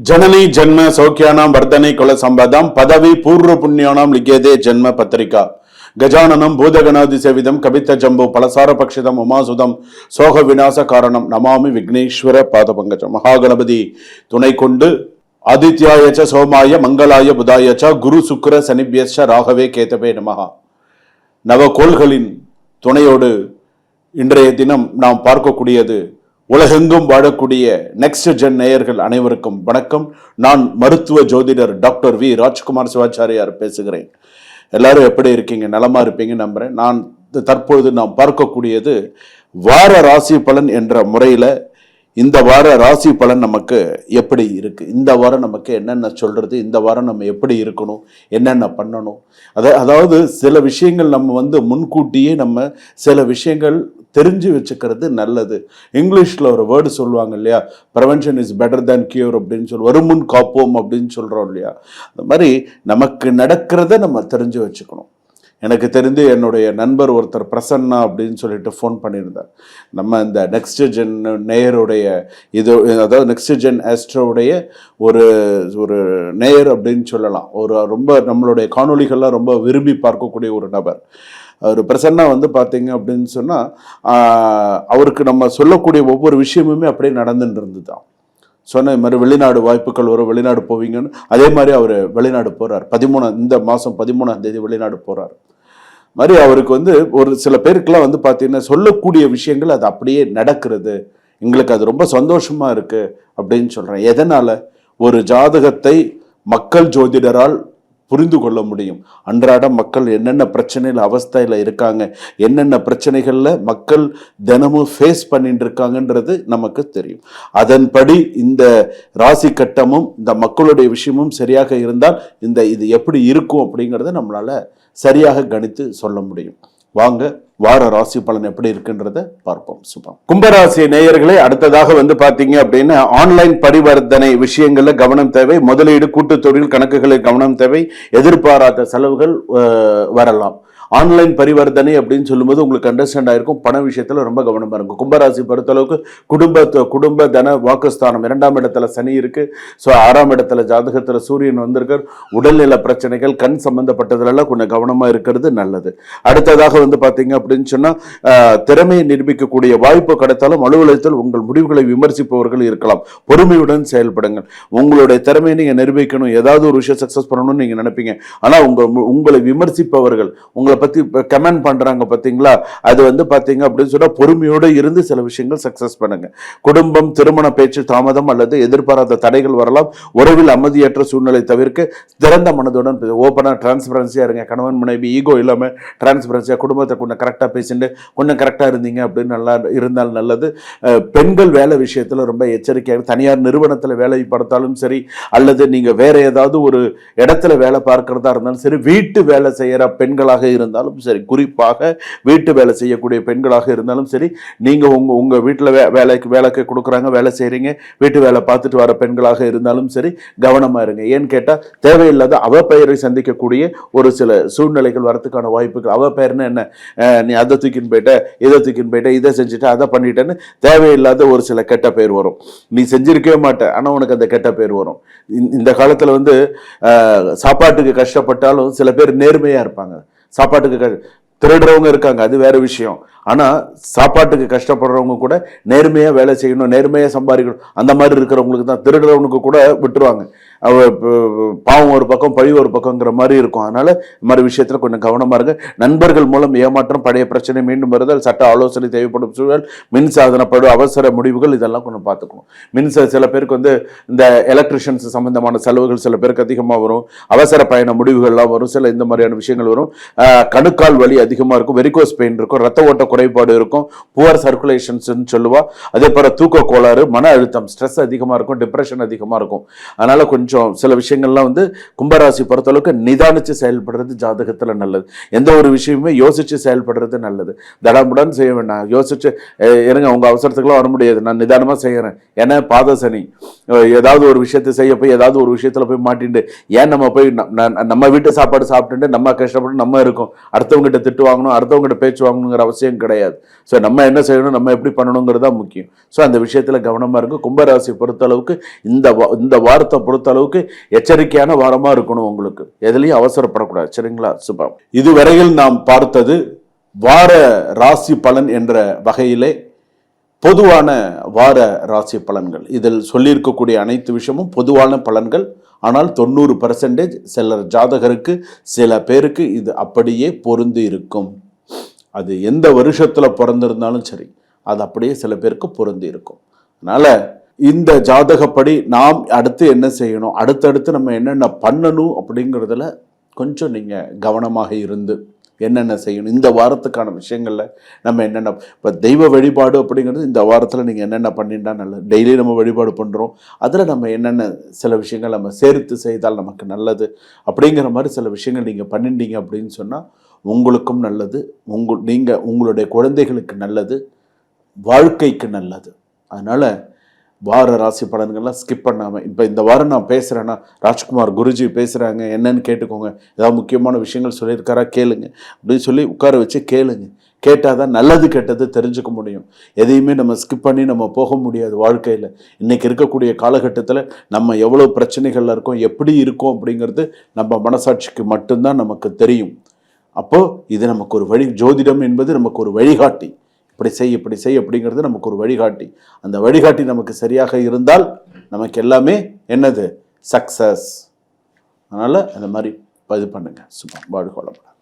जननी जन्म सौख्यानां वर्धने कुल संपदां पदवी पूर्व पुण्यानां लिख्यते जन्म पत्रिका गजाननं भूतगणाधिसेवितं कविता जम्बो पलसार पक्षितम् उमासुदं सोग विनाश कारणं नमामि विघ्नेश्वर पादपंकजं महागणपति துணை கொண்டு ஆதித்யாய ச சோமாய மங்களாய புதாய ச குரு சுக்கிர சனிப்யஸ்ச ராகவே கேதவே நமஹ. நவகோள்களின் துணையோடு இன்றைய தினம் நாம் பார்க்கக்கூடியது உலகெங்கும் வாழக்கூடிய நெக்ஸ்ட் ஜென் நேயர்கள் அனைவருக்கும் வணக்கம். நான் மருத்துவ ஜோதிடர் டாக்டர் வி ராஜ்குமார் சிவாச்சாரியார் பேசுகிறேன். எல்லாரும் எப்படி இருக்கீங்க? நலமா இருப்பீங்க நம்புறேன். நான் தற்பொழுது நாம் பார்க்கக்கூடியது வார ராசி பலன் என்ற முறையில் இந்த வார ராசி பலன் நமக்கு எப்படி இருக்கு, இந்த வாரம் நமக்கு என்னென்ன சொல்றது, இந்த வாரம் நம்ம எப்படி இருக்கணும், என்னென்ன பண்ணணும். அதாவது சில விஷயங்கள் நம்ம முன்கூட்டியே நம்ம சில விஷயங்கள் தெரிஞ்சு வச்சுக்கிறது நல்லது. இங்கிலீஷில் ஒரு வேர்டு சொல்லுவாங்க இல்லையா, prevention is better than cure அப்படின்னு சொல்லி, வருமுன் காப்போம் அப்படின்னு சொல்கிறோம் இல்லையா. அந்த மாதிரி நமக்கு நடக்கிறத நம்ம தெரிஞ்சு வச்சுக்கணும். எனக்கு தெரிந்து என்னுடைய நண்பர் ஒருத்தர் பிரசன்னா அப்படின்னு சொல்லிட்டு ஃபோன் பண்ணியிருந்தார். நம்ம இந்த நெக்ஸ்ட் ஜென் நேயருடைய இது, அதாவது நெக்ஸ்ட் ஜென் ஆஸ்ட்ரோவுடைய ஒரு ஒரு நேயர் அப்படின்னு சொல்லலாம். ஒரு ரொம்ப நம்மளுடைய காணொலிகள்லாம் ரொம்ப விரும்பி பார்க்கக்கூடிய ஒரு நபர். அவர் பிரசன்னா பார்த்தீங்க அப்படின்னு சொன்னால் அவருக்கு நம்ம சொல்லக்கூடிய ஒவ்வொரு விஷயமுமே அப்படியே நடந்துட்டு இருந்து தான் சொன்ன இது மாதிரி வெளிநாடு வாய்ப்புகள் வரும், வெளிநாடு போவீங்கன்னு. அதே மாதிரி அவர் வெளிநாடு போகிறார். இந்த மாதம் 13ஆம் தேதி வெளிநாடு போகிறார். மாதிரி அவருக்கு ஒரு சில பேருக்கெல்லாம் பார்த்தீங்கன்னா சொல்லக்கூடிய விஷயங்கள் அது அப்படியே நடக்கிறது. எங்களுக்கு அது ரொம்ப சந்தோஷமாக இருக்குது அப்படின்னு சொல்கிறேன். எதனால்? ஒரு ஜாதகத்தை மக்கள் ஜோதிடரால் புரிந்து கொள்ள முடியும். அன்றாட மக்கள் என்னென்ன பிரச்சனையில் அவஸ்தையில் இருக்காங்க, என்னென்ன பிரச்சனைகளில் மக்கள் தினமும் ஃபேஸ் பண்ணிட்டு இருக்காங்கன்றது நமக்கு தெரியும். அதன்படி இந்த ராசி கட்டமும் இந்த மக்களுடைய விஷயமும் சரியாக இருந்தால் இது எப்படி இருக்கும் அப்படிங்கிறத நம்மளால சரியாக கணித்து சொல்ல முடியும். வாங்க வார ராசி பலன் எப்படி இருக்குன்றத பார்ப்போம். சுபம். கும்பராசி நேயர்களே, அடுத்ததாக பாத்தீங்க அப்படின்னா ஆன்லைன் பரிவர்த்தனை விஷயங்கள்ல கவனம் தேவை. முதலீடு, கூட்டு தொழில் கணக்குகளில் கவனம் தேவை. எதிர்பாராத செலவுகள் வரலாம். ஆன்லைன் பரிவர்த்தனை அப்படின்னு சொல்லும்போது உங்களுக்கு அண்டர்ஸ்டாண்ட் ஆயிருக்கும், பண விஷயத்துல ரொம்ப கவனமா இருக்கும். கும்பராசி பொறுத்தளவுக்கு குடும்ப தன வாக்குஸ்தானம் 2ஆம் இடத்துல சனி இருக்கு. ஸோ 6ஆம் இடத்துல ஜாதகத்துல சூரியன் வந்திருக்கார். உடல்நல பிரச்சனைகள், கண் சம்பந்தப்பட்டதுலாம் கொஞ்சம் கவனமா இருக்கிறது நல்லது. அடுத்ததாக பாத்தீங்க அப்படின்னு சொன்னா திறமையை நிரூபிக்கக்கூடிய வாய்ப்பு கிடைத்தாலும் அலுவலகத்தில் உங்கள் முடிவுகளை விமர்சிப்பவர்கள் இருக்கலாம். பொறுமையுடன் செயல்படுங்கள். உங்களுடைய திறமையை நீங்க நிரூபிக்கணும், ஏதாவது ஒரு விஷயம் சக்சஸ் பண்ணணும்னு நீங்க நினைப்பீங்க. ஆனா உங்களை விமர்சிப்பவர்கள் உங்களை பத்தி கமெண்ட் பண்றாங்க பாத்தீங்களா, அது பாத்தீங்க அப்படின்னு சொன்னா பொறுமையோடு இருந்து சில விஷயங்கள் சக்சஸ் பண்ணுங்க. குடும்பம், திருமண பேச்சு தாமதம் அல்லது எதிர்பாராத தடைகள் வரலாம். உறவில் அமைதியற்ற சூழ்நிலை தவிர்க்க திறந்த மனதுடன் ஓப்பனா டிரான்ஸ்பரன்சியா இருங்க. கணவன் மனைவி ஈகோ இல்லாம டிரான்ஸ்பரன்சியா குடும்பத்தை கொஞ்சம் கரெக்டா பேசிட்டு கொஞ்சம் கரெக்டா இருந்தீங்க அப்படின்னு நல்லா இருந்தால் நல்லது. பெண்கள் வேலை விஷயத்துல ரொம்ப எச்சரிக்கையாக, தனியார் நிறுவனத்துல வேலை பார்த்தாலும் சரி, அல்லது நீங்க வேற ஏதாவது ஒரு இடத்துல வேலை பார்க்கிறதா இருந்தாலும் சரி, வீட்டு வேலை செய்யற பெண்களாக இருந்தாலும் சரி, குறிப்பாக வீட்டு வேலை செய்யக்கூடிய பெண்களாக இருந்தாலும் சரி, நீங்க உங்க வீட்டுல வேலைக்கு கொடுக்குறாங்க, வேலை செய்யறீங்க, வீட்டு வேலை பார்த்துட்டு வர பெண்களாக இருந்தாலும் சரி, கவனமா இருங்க. ஏன்னு கேட்டா தேவையில்லாத அவப்பெயரை சந்திக்கக்கூடிய ஒரு சில சூழ்நிலைகள் வரதுக்கான வாய்ப்புகள். அவப்பெயர்னு என்ன, நீ அதை தூக்கின்னு போயிட்ட, இதை தூக்கின்னு போயிட்ட, இதை செஞ்சுட்டு அதை பண்ணிட்டேன்னு தேவையில்லாத ஒரு சில கெட்ட பேர் வரும். நீ செஞ்சிருக்கவே மாட்டேன், ஆனா உனக்கு அந்த கெட்ட பேர் வரும். இந்த காலத்துல சாப்பாட்டுக்கு கஷ்டப்பட்டாலும் சில பேர் நேர்மையா இருப்பாங்க. சாப்பாட்டுக்கு திருடுறவங்க இருக்காங்க, அது வேற விஷயம். ஆனா சாப்பாட்டுக்கு கஷ்டப்படுறவங்க கூட நேர்மையா வேலை செய்யணும், நேர்மையா சம்பாதிக்கணும். அந்த மாதிரி இருக்கிறவங்களுக்கு தான், திருடுறவனுக்கு கூட விட்டுருவாங்க. பாவம் ஒரு பக்கம் பழி ஒரு பக்கங்கிற மாதிரி இருக்கும். அதனால இந்த மாதிரி விஷயத்துல கொஞ்சம் கவனமா இருங்க. நண்பர்கள் மூலம் ஏமாற்றம், பழைய பிரச்சனை மீண்டும் வருதல், சட்ட ஆலோசனை தேவைப்படும் சூழல், மின்சாதனப்படும் அவசர முடிவுகள், இதெல்லாம் கொஞ்சம் பார்த்துக்கணும். சில பேருக்கு இந்த எலக்ட்ரிஷியன்ஸ் சம்பந்தமான செலவுகள் சில பேருக்கு அதிகமாக வரும். அவசர பயண முடிவுகள்லாம் வரும். சில இந்த மாதிரியான விஷயங்கள் வரும். கணுக்கால் வலி அதிகமா இருக்கும், வெரிகோஸ் பெயின் இருக்கும், ரத்த ஓட்ட குறைபாடு இருக்கும், புவர் சர்க்குலேஷன்ஸ் சொல்லுவா. அதே போல தூக்க கோளாறு, மன அழுத்தம், ஸ்ட்ரெஸ் அதிகமா இருக்கும், டிப்ரெஷன் அதிகமா இருக்கும். அதனால கொஞ்சம் சில விஷயங்கள்லாம் கும்பராசி பொறுத்தளவுக்கு நிதானிச்சு செயல்படுறது ஜாதகத்துல நல்லது. எந்த ஒரு விஷயமுமே யோசிச்சு செயல்படுறது நல்லது. தடமுடன் செய்ய வேண்டாம். யோசிச்சு இருங்க, உங்க அவசரத்துக்குலாம் வர முடியாது, நான் நிதானமா செய்யறேன். ஏன்னா பாத சனி, ஏதாவது ஒரு விஷயத்தை செய்ய போய் ஏதாவது ஒரு விஷயத்துல போய் மாட்டிட்டு, ஏன் நம்ம போய் நம்ம வீட்டு சாப்பாடு சாப்பிட்டு நம்ம கஷ்டப்பட்டு நம்ம இருக்கோம், அடுத்தவங்கிட்ட திட்டு திட்டு வாங்கணும், அடுத்தவங்ககிட்ட பேச்சு வாங்கணுங்கிற அவசியம் கிடையாது. ஸோ நம்ம என்ன செய்யணும், நம்ம எப்படி பண்ணணுங்கிறது தான் முக்கியம். ஸோ அந்த விஷயத்தில் கவனமாக இருக்கும். கும்பராசி பொறுத்தளவுக்கு இந்த வாரத்தை பொறுத்தளவுக்கு எச்சரிக்கையான வாரமாக இருக்கணும். உங்களுக்கு எதுலையும் அவசரப்படக்கூடாது. சரிங்களா? சுபம். இதுவரையில் நாம் பார்த்தது வார ராசி பலன் என்ற வகையிலே பொதுவான வார ராசி பலன்கள். இதில் சொல்லியிருக்கக்கூடிய அனைத்து விஷயமும் பொதுவான பலன்கள். ஆனால் 90% சிலர் ஜாதகருக்கு சில பேருக்கு இது அப்படியே பொருந்தி இருக்கும். அது எந்த வருஷத்தில் பிறந்திருந்தாலும் சரி, அது அப்படியே சில பேருக்கு பொருந்தி இருக்கும். அதனால இந்த ஜாதகப்படி நாம் அடுத்து என்ன செய்யணும், அடுத்தடுத்து நம்ம என்னென்ன பண்ணணும் அப்படிங்கிறதுல கொஞ்சம் நீங்கள் கவனமாக இருந்து என்னென்ன செய்யணும், இந்த வாரத்துக்கான விஷயங்களில் நம்ம என்னென்ன, இப்போ தெய்வ வழிபாடு அப்படிங்கிறது இந்த வாரத்தில் நீங்கள் என்னென்ன பண்ணிட்டா நல்லது. டெய்லி நம்ம வழிபாடு பண்ணுறோம், அதில் நம்ம என்னென்ன சில விஷயங்கள் நம்ம சேர்த்து செய்தால் நமக்கு நல்லது அப்படிங்கிற மாதிரி சில விஷயங்கள் நீங்கள் பண்ணிட்டீங்க அப்படின்னு சொன்னால் உங்களுக்கும் நல்லது, நீங்கள் உங்களுடைய குழந்தைகளுக்கு நல்லது, வாழ்க்கைக்கு நல்லது. அதனால் வார ராசி பலன்கள்லாம் ஸ்கிப் பண்ணாமல், இப்போ இந்த வாரம் நான் பேசுகிறேன்னா ராஜ்குமார் குருஜி பேசுகிறாங்க என்னன்னு கேட்டுக்கோங்க, ஏதாவது முக்கியமான விஷயங்கள் சொல்லியிருக்காரா கேளுங்க அப்படின்னு சொல்லி உட்கார வச்சு கேளுங்க. கேட்டால் தான் நல்லது கெட்டது தெரிஞ்சுக்க முடியும். எதையுமே நம்ம ஸ்கிப் பண்ணி நம்ம போக முடியாது வாழ்க்கையில். இன்றைக்கி இருக்கக்கூடிய காலகட்டத்தில் நம்ம எவ்வளோ பிரச்சனைகளில் இருக்கோம், எப்படி இருக்கோம் அப்படிங்கிறது நம்ம மனசாட்சிக்கு மட்டும்தான் நமக்கு தெரியும். அப்போது இது நமக்கு ஒரு வழி, ஜோதிடம் என்பது நமக்கு ஒரு வழிகாட்டி. இப்படி செய் அப்படிங்கிறது நமக்கு ஒரு வழிகாட்டி. அந்த வழிகாட்டி நமக்கு சரியாக இருந்தால் நமக்கு எல்லாமே என்னது, சக்சஸ். அதனால் அந்த மாதிரி இது பண்ணுங்க. சும்மா வாழ்க்கை வளமுடன்.